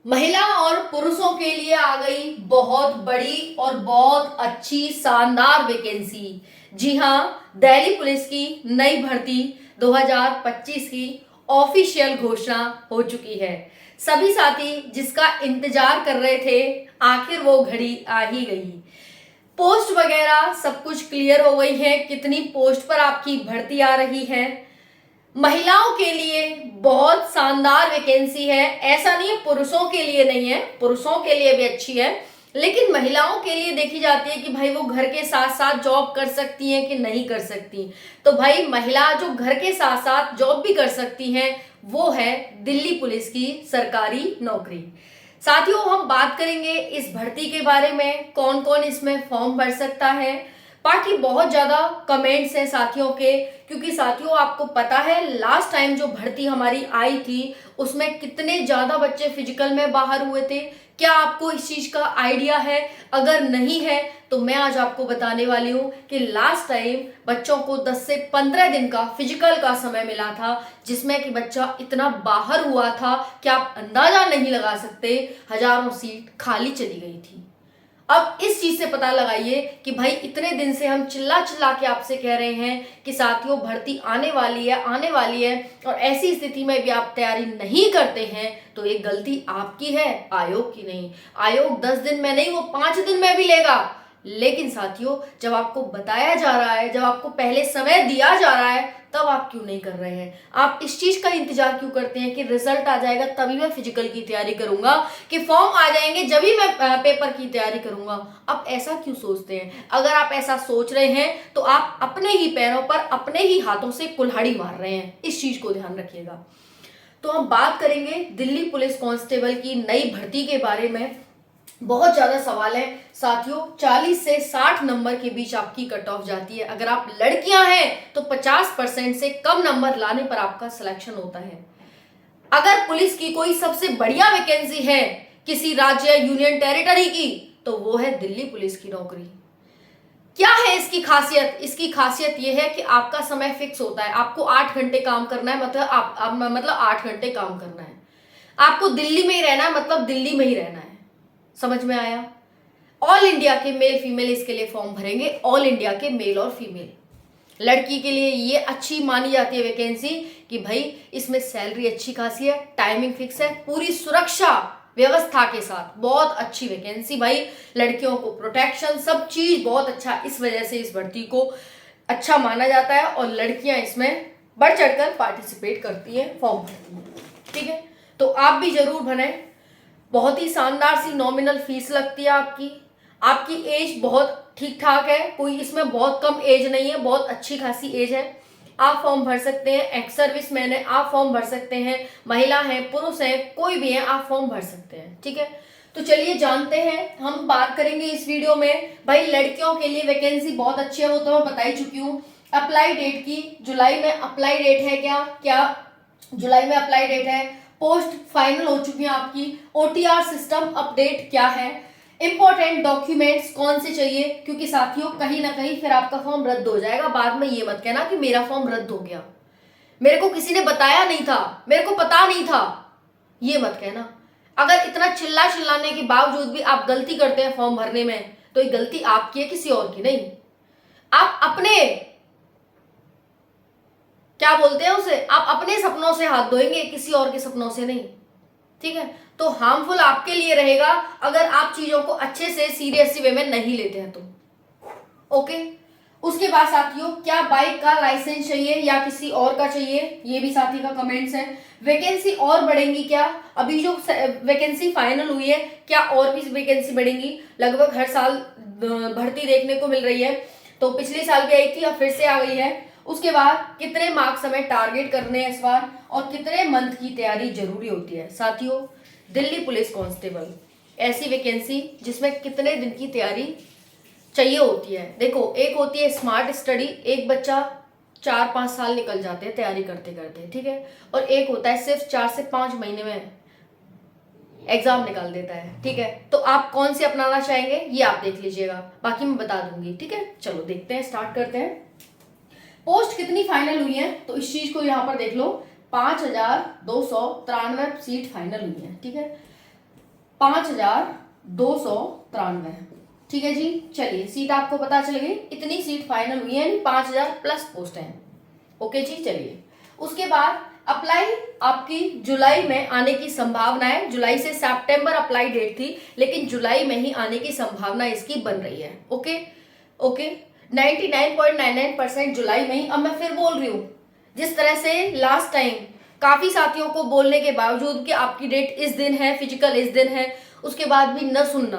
महिला और पुरुषों के लिए आ गई बहुत बड़ी और बहुत अच्छी शानदार वैकेंसी। जी हाँ, दिल्ली पुलिस की नई भर्ती 2025 की ऑफिशियल घोषणा हो चुकी है। सभी साथी जिसका इंतजार कर रहे थे, आखिर वो घड़ी आ ही गई। पोस्ट वगैरह सब कुछ क्लियर हो गई है, कितनी पोस्ट पर आपकी भर्ती आ रही है। महिलाओं के लिए बहुत शानदार वैकेंसी है। ऐसा नहीं है पुरुषों के लिए नहीं है, पुरुषों के लिए भी अच्छी है, लेकिन महिलाओं के लिए देखी जाती है कि भाई वो घर के साथ साथ जॉब कर सकती हैं कि नहीं कर सकती। तो भाई महिला जो घर के साथ साथ जॉब भी कर सकती हैं वो है दिल्ली पुलिस की सरकारी नौकरी। साथियों, हम बात करेंगे इस भर्ती के बारे में, कौन कौन इसमें फॉर्म भर सकता है। बाकी बहुत ज्यादा कमेंट्स हैं साथियों के, क्योंकि साथियों आपको पता है लास्ट टाइम जो भर्ती हमारी आई थी उसमें कितने ज्यादा बच्चे फिजिकल में बाहर हुए थे। क्या आपको इस चीज का आइडिया है? अगर नहीं है तो मैं आज आपको बताने वाली हूँ कि लास्ट टाइम बच्चों को 10 से 15 दिन का फिजिकल का समय मिला था, जिसमें कि बच्चा इतना बाहर हुआ था कि आप अंदाजा नहीं लगा सकते। हजारों सीट खाली चली गई थी। अब इस चीज से पता लगाइए कि भाई इतने दिन से हम चिल्ला चिल्ला के आपसे कह रहे हैं कि साथियों भर्ती आने वाली है, आने वाली है, और ऐसी स्थिति में भी आप तैयारी नहीं करते हैं तो ये गलती आपकी है, आयोग की नहीं। आयोग 10 दिन में नहीं, वो 5 दिन में भी लेगा। लेकिन साथियों जब आपको बताया जा रहा है, जब आपको पहले समय दिया जा रहा है, तब आप क्यों नहीं कर रहे हैं? आप इस चीज का इंतजार क्यों करते हैं कि रिजल्ट आ जाएगा तभी मैं फिजिकल की तैयारी करूंगा, कि फॉर्म आ जाएंगे जब ही मैं पेपर की तैयारी करूंगा? आप ऐसा क्यों सोचते हैं? अगर आप ऐसा सोच रहे हैं तो आप अपने ही पैरों पर अपने ही हाथों से कुल्हाड़ी मार रहे हैं। इस चीज को ध्यान रखिएगा। तो हम बात करेंगे दिल्ली पुलिस कांस्टेबल की नई भर्ती के बारे में। बहुत ज्यादा सवाल है साथियों। 40 से 60 नंबर के बीच आपकी कट ऑफ जाती है। अगर आप लड़कियां हैं तो 50% से कम नंबर लाने पर आपका सिलेक्शन होता है। अगर पुलिस की कोई सबसे बढ़िया वैकेंसी है किसी राज्य यूनियन टेरिटरी की, तो वो है दिल्ली पुलिस की नौकरी। क्या है इसकी खासियत? इसकी खासियत यह है कि आपका समय फिक्स होता है। आपको 8 घंटे काम करना है, मतलब आप मतलब 8 घंटे काम करना है। आपको दिल्ली में ही रहना है, मतलब दिल्ली में ही रहना है। समझ में आया? ऑल इंडिया के मेल फीमेल इसके लिए फॉर्म भरेंगे, ऑल इंडिया के मेल और फीमेल। लड़की के लिए ये अच्छी मानी जाती है वैकेंसी कि भाई इसमें सैलरी अच्छी खासी है, टाइमिंग फिक्स है, पूरी सुरक्षा व्यवस्था के साथ बहुत अच्छी वैकेंसी। भाई लड़कियों को प्रोटेक्शन सब चीज बहुत अच्छा, इस वजह से इस भर्ती को अच्छा माना जाता है और लड़कियां इसमें बढ़ चढ़कर पार्टिसिपेट करती हैं, फॉर्म भरती हैं। ठीक है, तो आप भी जरूर बने। बहुत ही शानदार सी नॉमिनल फीस लगती है आपकी। आपकी एज बहुत ठीक ठाक है, कोई इसमें बहुत कम एज नहीं है, बहुत अच्छी खासी एज है। आप फॉर्म भर सकते हैं। एक्स सर्विस मैन है, आप फॉर्म भर सकते हैं। महिला है, पुरुष है, कोई भी है, आप फॉर्म भर सकते हैं। ठीक है, तो चलिए जानते हैं। हम बात करेंगे इस वीडियो में भाई लड़कियों के लिए वैकेंसी बहुत अच्छी है, वो तो मैं बता ही चुकी हूँ। अप्लाई डेट की, जुलाई में अप्लाई डेट है। क्या क्या जुलाई में अप्लाई डेट है। पोस्ट फाइनल हो चुकी है आपकी। ओटीआर सिस्टम अपडेट क्या है। इंपॉर्टेंट डॉक्यूमेंट्स कौन से चाहिए, क्योंकि साथियों कहीं ना कहीं फिर आपका फॉर्म रद्द हो जाएगा। बाद में ये मत कहना कि मेरा फॉर्म रद्द हो गया, मेरे को किसी ने बताया नहीं था, मेरे को पता नहीं था, ये मत कहना। अगर इतना चिल्लाने के बावजूद भी आप गलती करते हैं फॉर्म भरने में, तो ये गलती आपकी है, किसी और की नहीं। आप अपने, क्या बोलते हैं उसे, आप अपने सपनों से हाथ धोएंगे, किसी और के सपनों से नहीं। ठीक है, तो हार्मफुल आपके लिए रहेगा अगर आप चीजों को अच्छे से सीरियस वे में नहीं लेते हैं तो। ओके, उसके बाद साथियों क्या बाइक का लाइसेंस चाहिए या किसी और का चाहिए, ये भी साथी का कमेंट्स है। वैकेंसी और बढ़ेंगी क्या? अभी जो वैकेंसी फाइनल हुई है, क्या और भी वैकेंसी बढ़ेंगी? लगभग हर साल भर्ती देखने को मिल रही है। तो पिछले साल भी आई थी, अब फिर से आ गई है। उसके बाद कितने मार्क्स हमें टारगेट करने हैं इस बार, और कितने मंथ की तैयारी जरूरी होती है। साथियों दिल्ली पुलिस कांस्टेबल ऐसी वैकेंसी जिसमें कितने दिन की तैयारी चाहिए होती है। देखो, एक होती है स्मार्ट स्टडी, एक बच्चा 4-5 साल निकल जाते हैं तैयारी करते करते, ठीक है, और एक होता है सिर्फ 4 से 5 महीने में एग्जाम निकाल देता है। ठीक है, तो आप कौन सी अपनाना चाहेंगे ये आप देख लीजिएगा, बाकी मैं बता दूंगी। ठीक है, चलो देखते हैं, स्टार्ट करते हैं। पोस्ट कितनी फाइनल हुई है तो इस चीज को यहाँ पर देख लो। 5293 सीट फाइनल हुई है। ठीक है, 5293। ठीक है जी, चलिए सीट आपको पता चल गई, इतनी सीट फाइनल हुई है, 5000 प्लस पोस्ट है। ओके जी, चलिए उसके बाद अप्लाई आपकी जुलाई में आने की संभावना है। जुलाई से सितंबर अप्लाई डेट थी, लेकिन जुलाई में ही आने की संभावना इसकी बन रही है। ओके ओके, 99.99% जुलाई में ही। अब मैं फिर बोल रही हूँ, जिस तरह से लास्ट टाइम काफी साथियों को बोलने के बावजूद कि आपकी डेट इस दिन है, फिजिकल इस दिन है, उसके बाद भी न सुनना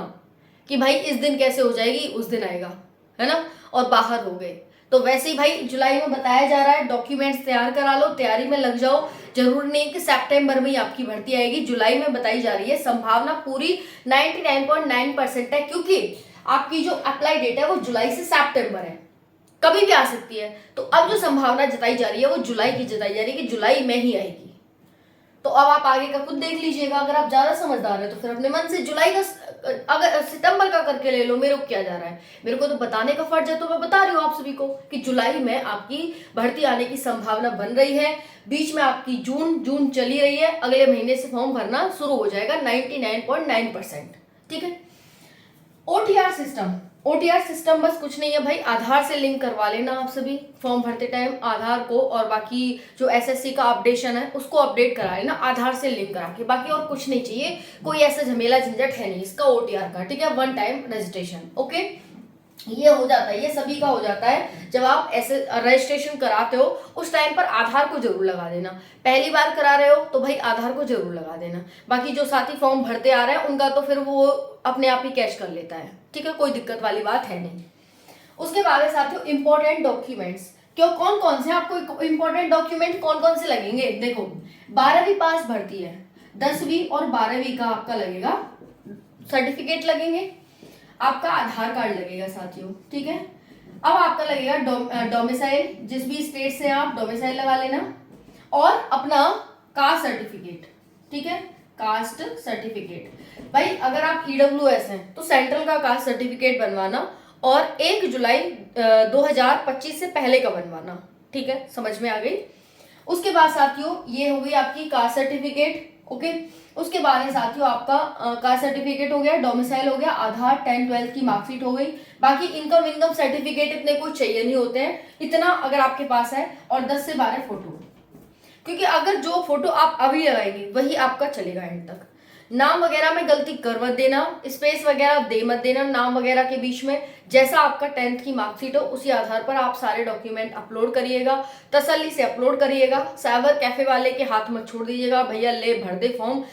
कि भाई इस दिन कैसे हो जाएगी, उस दिन आएगा, है ना, और बाहर हो गए, तो वैसे ही भाई जुलाई में बताया जा रहा है, डॉक्यूमेंट्स तैयार करा लो, तैयारी में लग जाओ। जरूर नहीं कि सितंबर में ही आपकी भर्ती आएगी, जुलाई में बताई जा रही है। संभावना पूरी 99.9% है, क्योंकि आपकी जो अप्लाई डेट है वो जुलाई से सितंबर है, कभी भी आ सकती है। तो अब जो संभावना जताई जा रही है वो जुलाई की जताई जा रही है कि जुलाई में ही आएगी। तो अब आप आगे का खुद देख लीजिएगा, अगर आप ज्यादा समझदार है तो फिर अपने मन से जुलाई का, अगर सितंबर का करके ले लो, मेरे को क्या जा रहा है, मेरे को तो बताने का फर्ज है, तो मैं बता रही हूँ आप सभी को कि जुलाई में आपकी भर्ती आने की संभावना बन रही है। बीच में आपकी जून चली रही है, अगले महीने से फॉर्म भरना शुरू हो जाएगा 99.9%। ठीक है। ओटीआर सिस्टम बस कुछ नहीं है भाई, आधार से लिंक करवा लेना आप सभी फॉर्म भरते टाइम आधार को, और बाकी जो एसएससी का अपडेशन है उसको अपडेट करा लेना आधार से लिंक करा के, बाकी और कुछ नहीं चाहिए, कोई ऐसा झमेला झंझट है नहीं इसका ओटीआर का। ठीक है, वन टाइम रजिस्ट्रेशन। ओके, ये हो जाता है, ये सभी का हो जाता है। जब आप ऐसे रजिस्ट्रेशन कराते हो उस टाइम पर आधार को जरूर लगा देना, पहली बार करा रहे हो तो भाई आधार को जरूर लगा देना। बाकी जो साथी फॉर्म भरते आ रहे हैं उनका तो फिर वो अपने आप ही कैश कर लेता है। ठीक है, कोई दिक्कत वाली बात है नहीं। उसके बाद है साथियों इंपॉर्टेंट डॉक्यूमेंट्स। क्यों, कौन कौन से आपको इंपॉर्टेंट डॉक्यूमेंट कौन कौन से लगेंगे, देखो 12वीं पास भर्ती है, 10वीं और 12वीं का आपका लगेगा सर्टिफिकेट लगेंगे, आपका आधार कार्ड लगेगा साथियों। ठीक है, अब आपका लगेगा डोमिसाइल, जिस भी स्टेट से आप डोमिसाइल लगा लेना, और अपना कास्ट सर्टिफिकेट। ठीक है, कास्ट सर्टिफिकेट, भाई अगर आप ईडब्ल्यूएस हैं तो सेंट्रल का कास्ट सर्टिफिकेट बनवाना, और 1 जुलाई 2025 से पहले का बनवाना। ठीक है, समझ में आ गई। उसके बाद साथियों ये हो गई आपकी कास्ट सर्टिफिकेट। ओके, उसके बाद है साथियों आपका कास्ट सर्टिफिकेट हो गया, डोमिसाइल हो गया, आधार, 10th-12th की मार्कशीट हो गई। बाकी इनकम सर्टिफिकेट इतने कुछ चाहिए नहीं होते हैं, इतना अगर आपके पास है, और 10 से 12 फोटो, क्योंकि अगर जो फोटो आप अभी लगाएंगे वही आपका चलेगा एंड तक। नाम वगैरह में गलती कर मत देना, स्पेस वगैरह दे मत देना नाम वगैरह के बीच में। जैसा आपका 10th की मार्कशीट हो उसी आधार पर आप सारे डॉक्यूमेंट अपलोड करिएगा, तसल्ली से अपलोड करिएगा। साइबर कैफे वाले के हाथ मत छोड़ दीजिएगा, भैया ले भर दे फॉर्म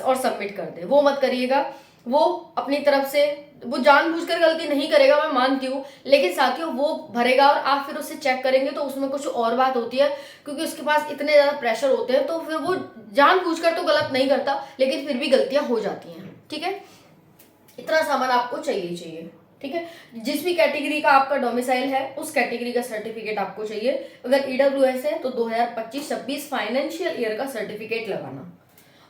और सबमिट कर दे, वो मत करिएगा। वो अपनी तरफ से वो जानबूझकर गलती नहीं करेगा, मैं मानती हूँ, लेकिन साथियों वो भरेगा और आप फिर उसे चेक करेंगे तो उसमें कुछ और बात होती है, क्योंकि उसके पास इतने ज्यादा प्रेशर होते हैं, तो फिर वो जानबूझकर तो गलत नहीं करता, लेकिन फिर भी गलतियां हो जाती हैं। ठीक है, इतना सामान आपको चाहिए। ठीक है, जिस भी कैटेगरी का आपका डोमिसाइल है उस कैटेगरी का सर्टिफिकेट आपको चाहिए। अगर ईडब्ल्यूएस है तो 2025-26 फाइनेंशियल ईयर का सर्टिफिकेट लगाना।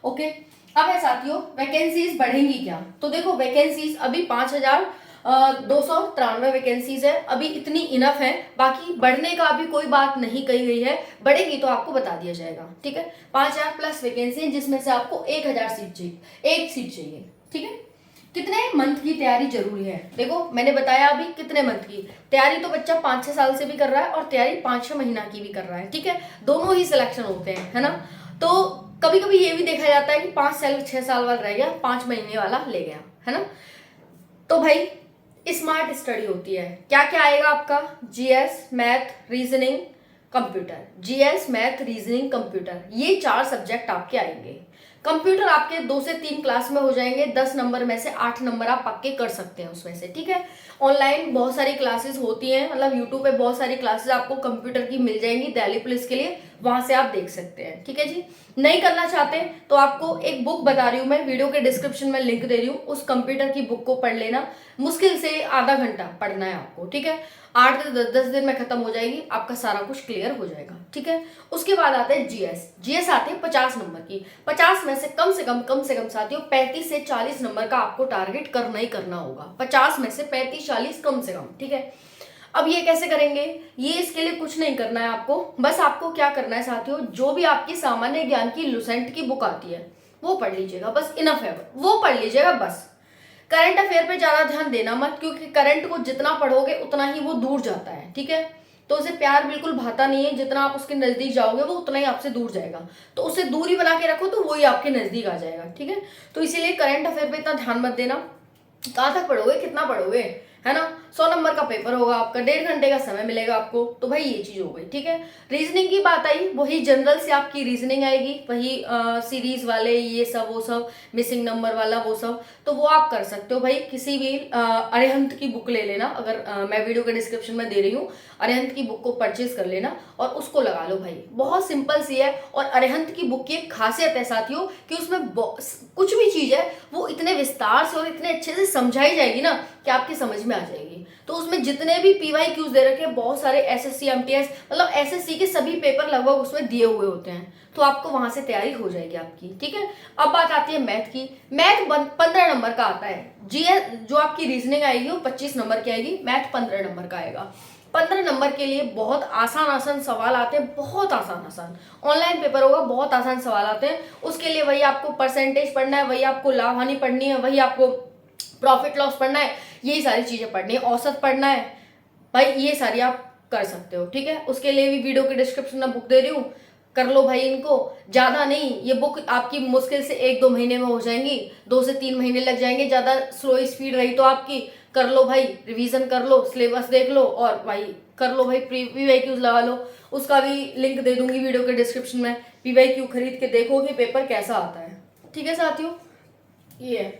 ओके, अब है साथियों वैकेंसीज बढ़ेंगी क्या, तो देखो वैकेंसीज अभी 5293 वैकेंसीज है, अभी इतनी इनफ है, बाकी बढ़ने का अभी कोई बात नहीं कही गई है, बढ़ेगी तो आपको बता दिया जाएगा। ठीक है, 5000 प्लस वैकेंसी है, जिसमें से आपको 1000 सीट चाहिए, एक सीट चाहिए। ठीक है, कितने मंथ की तैयारी जरूरी है, देखो मैंने बताया अभी कितने मंथ की तैयारी, तो बच्चा 5-6 साल से भी कर रहा है और तैयारी 5-6 महीना की भी कर रहा है। ठीक है, दोनों ही सिलेक्शन होते हैं, है ना। तो कभी कभी ये भी देखा जाता है कि 5-6 साल वाला रह गया, 5 महीने वाला ले गया, है ना। तो भाई स्मार्ट स्टडी होती है, क्या क्या आएगा आपका, GS, math, reasoning, computer. GS, math, reasoning, computer, ये 4 सब्जेक्ट आपके आएंगे। कंप्यूटर आपके 2 से 3 क्लास में हो जाएंगे, 10 नंबर में से 8 नंबर आप पक्के कर सकते हैं उसमें से। ठीक है, ऑनलाइन बहुत सारी क्लासेस होती हैं, मतलब यूट्यूब पे बहुत सारी क्लासेस आपको कंप्यूटर की मिल जाएंगी दिल्ली पुलिस के लिए, वहां से आप देख सकते हैं। ठीक है जी, नहीं करना चाहते तो आपको एक बुक बता रही हूँ मैं, वीडियो के डिस्क्रिप्शन में लिंक दे रही हूँ, उस कंप्यूटर की बुक को पढ़ लेना, मुश्किल से आधा घंटा पढ़ना है आपको। ठीक है, 8 से 10 दिन में खत्म हो जाएगी, आपका सारा कुछ क्लियर हो जाएगा। ठीक है, उसके बाद आते हैं जीएस आते हैं 50 नंबर की, 50 में से कम से कम साथियों 35 से 40 नंबर का आपको टारगेट करना ही करना होगा, 50 में से 35-40 कम से कम। ठीक है, अब ये कैसे करेंगे, ये इसके लिए कुछ नहीं करना है आपको, बस आपको क्या करना है साथियों, जो भी आपकी सामान्य ज्ञान की लुसेंट की बुक आती है वो पढ़ लीजिएगा, बस इनफ है, वो पढ़ लीजिएगा बस। करंट अफेयर पे ज्यादा ध्यान देना मत, क्योंकि करंट को जितना पढ़ोगे उतना ही वो दूर जाता है, ठीक है। तो उसे प्यार बिल्कुल भाता नहीं है, जितना आप उसके नजदीक जाओगे वो उतना ही आपसे दूर जाएगा। तो उसे दूरी बना के रखो तो वही आपके नजदीक आ जाएगा, ठीक है। तो इसीलिए करंट अफेयर पे इतना ध्यान मत देना। कहाँ तक पढ़ोगे, कितना पढ़ोगे, है ना। 100 नंबर का पेपर होगा आपका, 1.5 घंटे का समय मिलेगा आपको, तो भाई ये चीज हो गई, ठीक है। रीजनिंग की बात आई, वही जनरल से आपकी रीजनिंग आएगी, वही सीरीज वाले ये सब वो सब, मिसिंग नंबर वाला वो सब, तो वो आप कर सकते हो भाई। किसी भी अरिहंत की बुक ले लेना, अगर मैं वीडियो के डिस्क्रिप्शन में दे रही हूँ, अरिहंत की बुक को परचेज कर लेना और उसको लगा लो भाई, बहुत सिंपल सी है। और अरिहंत की बुक की एक खासियत है साथियों कि उसमें कुछ भी चीज है वो इतने विस्तार से और इतने अच्छे से समझाई जाएगी ना कि आपकी समझ में आ जाएगी। तो उसमें जितने भी PYQs दे रखे हैं, बहुत सारे SSC MTS मतलब SSC के सभी पेपर लगभग उसमें दिए हुए होते हैं, तो आपको वहां से तैयारी हो जाएगी आपकी, ठीक है। अब बात आती है मैथ की। मैथ 15 नंबर का आता है, GS जो आपकी रीजनिंग आएगी वो 25 नंबर की आएगी, मैथ 15 नंबर का आएगा। 15 नंबर के लिए बहुत आसान आसान सवाल आते हैं, बहुत आसान आसान। ऑनलाइन पेपर होगा, बहुत आसान सवाल आते हैं। उसके लिए वही आपको परसेंटेज पढ़ना है, वही आपको लाभ हानि पढ़नी है, वही आपको प्रॉफिट लॉस पढ़ना है, यही सारी चीजें पढ़नी है, औसत पढ़ना है भाई, ये सारी आप कर सकते हो, ठीक है। उसके लिए भी वीडियो के डिस्क्रिप्शन में बुक दे रही हूँ, कर लो भाई इनको। ज्यादा नहीं, ये बुक आपकी मुश्किल से 1-2 महीने में हो जाएंगी, 2 से 3 महीने लग जाएंगे, ज्यादा स्लो स्पीड रही तो आपकी। कर लो भाई, रिवीजन कर लो, सिलेबस देख लो और भाई कर लो भाई, PYQs लगा लो। उसका भी लिंक दे दूंगी वीडियो के डिस्क्रिप्शन में, PYQ खरीद के देखो कि पेपर कैसा आता है, ठीक है साथियों। ये है।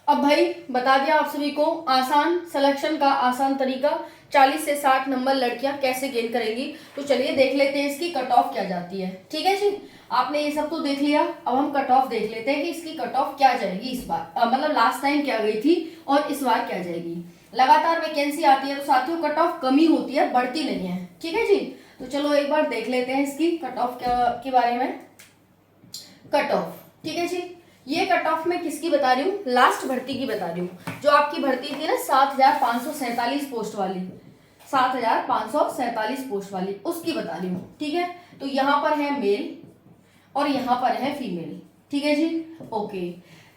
अब भाई बता दिया आप सभी को आसान सिलेक्शन का आसान तरीका, 40 से 60 नंबर लड़कियां कैसे गेन करेंगी। तो चलिए देख लेते हैं इसकी कट ऑफ क्या जाती है, ठीक है जी। आपने ये सब तो देख लिया, अब हम कट ऑफ देख लेते हैं कि इसकी कट ऑफ क्या जाएगी इस बार, मतलब लास्ट टाइम क्या गई थी और इस बार क्या जाएगी। लगातार वैकेंसी आती है तो साथियों कट ऑफ कमी होती है, बढ़ती नहीं है, ठीक है जी। तो चलो एक बार देख लेते हैं इसकी कट ऑफ के बारे में। कट ऑफ, ठीक है जी। ये कट ऑफ मैं किसकी बता रही हूँ, लास्ट भर्ती की बता रही हूँ, जो आपकी भर्ती थी ना 7,547 पोस्ट वाली, 7,547 पोस्ट वाली, उसकी बता रही हूँ, ठीक है। तो यहाँ पर है मेल और यहाँ पर है फीमेल, ठीक है जी। ओके,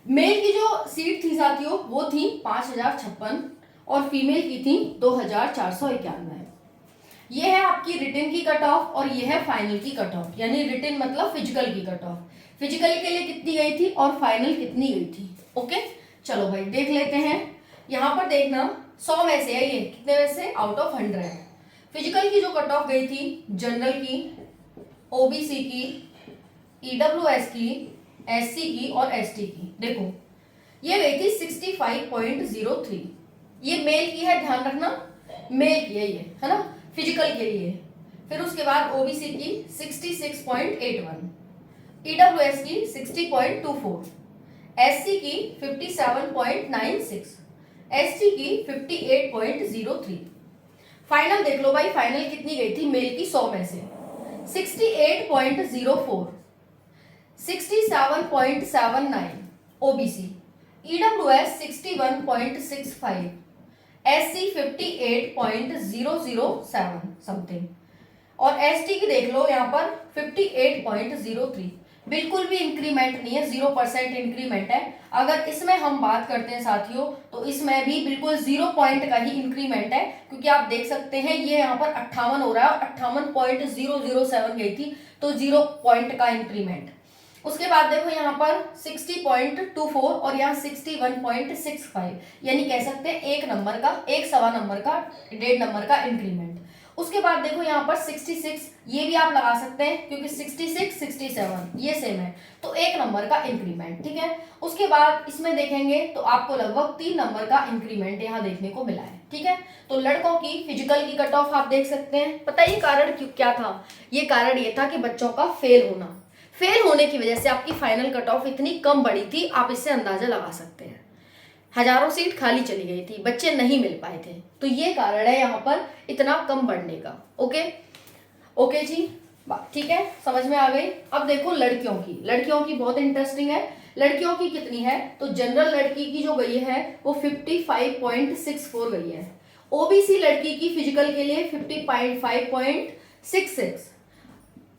मेल की जो सीट थी साथियों वो थी 5,056 और फीमेल की थी 2,491। ये है आपकी रिटन की कट ऑफ और ये है फाइनल की कट ऑफ, यानी रिटन मतलब फिजिकल की कट ऑफ। फिजिकल के लिए कितनी गई थी और फाइनल कितनी गई थी, ओके। चलो भाई देख लेते हैं। यहाँ पर देखना 100 में से है, ये कितने में से, आउट ऑफ 100। फिजिकल की जो कट ऑफ गई थी, जनरल की, OBC की, EWS की, SC की और ST की, देखो ये गई थी 65.03। ये मेल की है, ध्यान रखना मेल की है ये, है ना, फिजिकल के लिए। फिर उसके बाद OBC की 66.81, EWS की 60.24, SC की 57.96, ST की 58.03। फाइनल देख लो भाई, फाइनल कितनी गई थी मेल की 100 में से, 68.04, 67.79 OBC, EWS 61.65, SC 58.007 समथिंग और ST की देख लो यहाँ पर 58.03। बिल्कुल भी इंक्रीमेंट नहीं है, 0% इंक्रीमेंट है। अगर इसमें हम बात करते हैं साथियों तो इसमें भी बिल्कुल 0 पॉइंट का ही इंक्रीमेंट है, क्योंकि आप देख सकते हैं ये यहाँ पर 58 हो रहा है और 58.007 गई थी, तो 0 पॉइंट का इंक्रीमेंट। उसके बाद देखो यहाँ पर 60.24 और यहाँ 61.65, यानी कह सकते हैं 1 नंबर का, 1.25 नंबर का, 1.5 नंबर का इंक्रीमेंट। उसके बाद देखो यहाँ पर 66, ये भी आप लगा सकते हैं क्योंकि 66, 67 ये सेम है, तो 1 नंबर का इंक्रीमेंट, ठीक है। उसके बाद इसमें देखेंगे तो आपको लगभग 3 नंबर का इंक्रीमेंट यहाँ देखने को मिला है, ठीक है। तो लड़कों की फिजिकल की कट ऑफ आप देख सकते हैं। पता है ये कारण क्या था, ये कारण ये था कि बच्चों का फेल होने की वजह से आपकी फाइनल कट ऑफ इतनी कम बढ़ी थी, आप इससे अंदाजा लगा सकते हैं। हजारों सीट खाली चली गई थी, बच्चे नहीं मिल पाए थे, तो ये कारण है यहाँ पर इतना कम बढ़ने का, ओके जी, ठीक है, समझ में आ गई। अब देखो लड़कियों की बहुत इंटरेस्टिंग है। लड़कियों की कितनी है, तो जनरल लड़की की जो गई है वो 55.64 गई है, OBC लड़की की फिजिकल के लिए 55.66,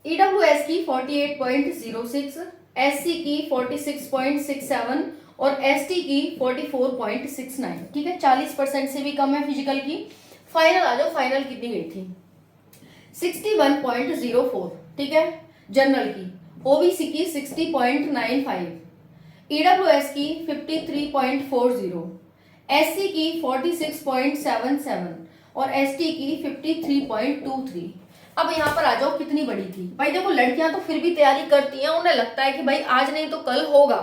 EWS की 48.06, SC की 46.67 और ST की 44.69। ठीक है, 40% से भी कम है फिजिकल की। फाइनल आ जाओ, फाइनल कितनी गई थी? 61.04। ठीक है, जनरल की। OBC की 60.95, EWS की 53.40, SC की 46.77 और ST की 53.23। अब यहाँ पर आ जाओ, कितनी बड़ी थी भाई? देखो लड़कियां तो फिर भी तैयारी करती हैं, उन्हें लगता है कि भाई आज नहीं तो कल होगा,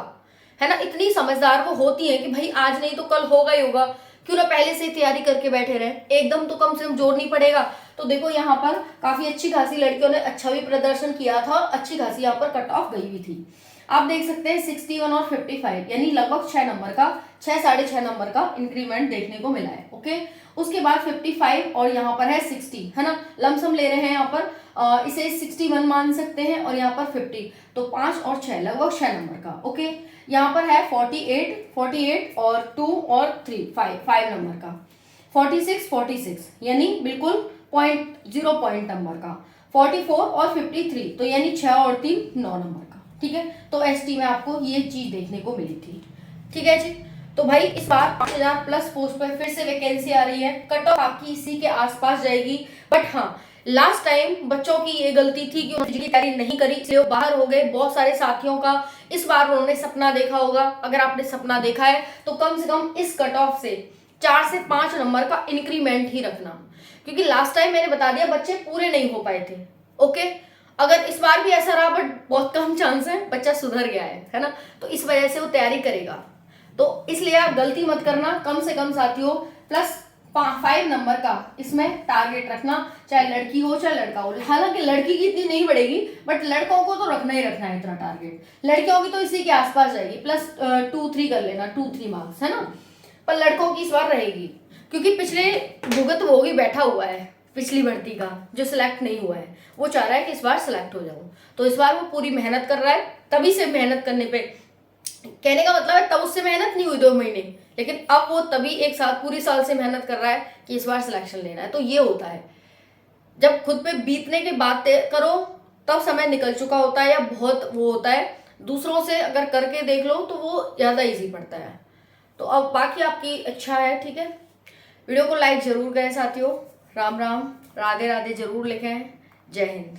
है ना, इतनी समझदार वो होती है कि भाई आज नहीं तो कल होगा ही होगा, क्यों ना पहले से ही तैयारी करके बैठे रहे, एकदम तो कम से कम जोर नहीं पड़ेगा। तो देखो यहाँ पर काफी अच्छी खासी लड़कियों ने अच्छा भी प्रदर्शन किया था, अच्छी खासी यहाँ पर कट ऑफ गई हुई थी। आप देख सकते हैं 61 और 55 यानी लगभग 6 नंबर का, 6-6.5 नंबर का इंक्रीमेंट देखने को मिला है। ओके, उसके बाद 55 और यहाँ पर है 60, है ना, लमसम ले रहे हैं यहाँ पर, इसे 61 मान सकते हैं और यहाँ पर 50, तो 5 और 6 लगभग 6 नंबर का। ओके, यहाँ पर है 48 और 2 और 3 5 नंबर का, 46 यानी बिल्कुल 0 पॉइंट नंबर का, 44 और 53 तो यानी 6 और 3 9 नंबर का। ठीक है, तो ST में आपको ये चीज देखने को मिली थी। ठीक है जी, तो भाई इस बार 5000 प्लस पोस्ट पर फिर से वैकेंसी आ रही है, कट ऑफ आपकी इसी के आसपास जाएगी। बट हाँ, लास्ट टाइम बच्चों की ये गलती थी कि उन्होंने तैयारी नहीं करी, इसलिए वो बाहर हो गए। बहुत सारे साथियों का इस बार उन्होंने सपना देखा होगा, अगर आपने सपना देखा है तो कम से कम इस कट ऑफ से 4 से 5 नंबर का इंक्रीमेंट ही रखना, क्योंकि लास्ट टाइम मैंने बता दिया बच्चे पूरे नहीं हो पाए थे। ओके, अगर इस बार भी ऐसा रहा, बट बहुत कम चांस है, बच्चा सुधर गया है ना, तो इस वजह से वो तैयारी करेगा। तो इसलिए आप गलती मत करना, कम से कम साथियों प्लस 5 नंबर का इसमें टारगेट रखना, चाहे लड़की हो चाहे लड़का हो। हालांकि लड़की की इतनी नहीं बढ़ेगी, बट लड़कों को तो रखना ही रखना है इतना टारगेट। लड़कियों की तो इसी के आसपास जाएगी, प्लस 2-3 कर लेना, 2-3 मार्क्स, है ना। पर लड़कों की इस बार रहेगी, क्योंकि पिछले भुगत वो भी बैठा हुआ है पिछली भर्ती का, जो सिलेक्ट नहीं हुआ है, वो चाह रहा है कि इस बार सिलेक्ट हो जाऊं। तो इस बार वो पूरी मेहनत कर रहा है, तभी से मेहनत करने पे, कहने का मतलब है तब उससे मेहनत नहीं हुई 2 महीने, लेकिन अब वो तभी एक साथ पूरी साल से मेहनत कर रहा है कि इस बार सिलेक्शन लेना है। तो ये होता है, जब खुद पे बीतने के बाद करो तब समय निकल चुका होता है, या बहुत वो होता है, दूसरों से अगर करके देख लो तो वो ज़्यादा ईजी पड़ता है। तो अब बाकी आपकी इच्छा है। ठीक है, वीडियो को लाइक जरूर करें साथियों। राम राम, राधे राधे जरूर लिखें। जय हिंद।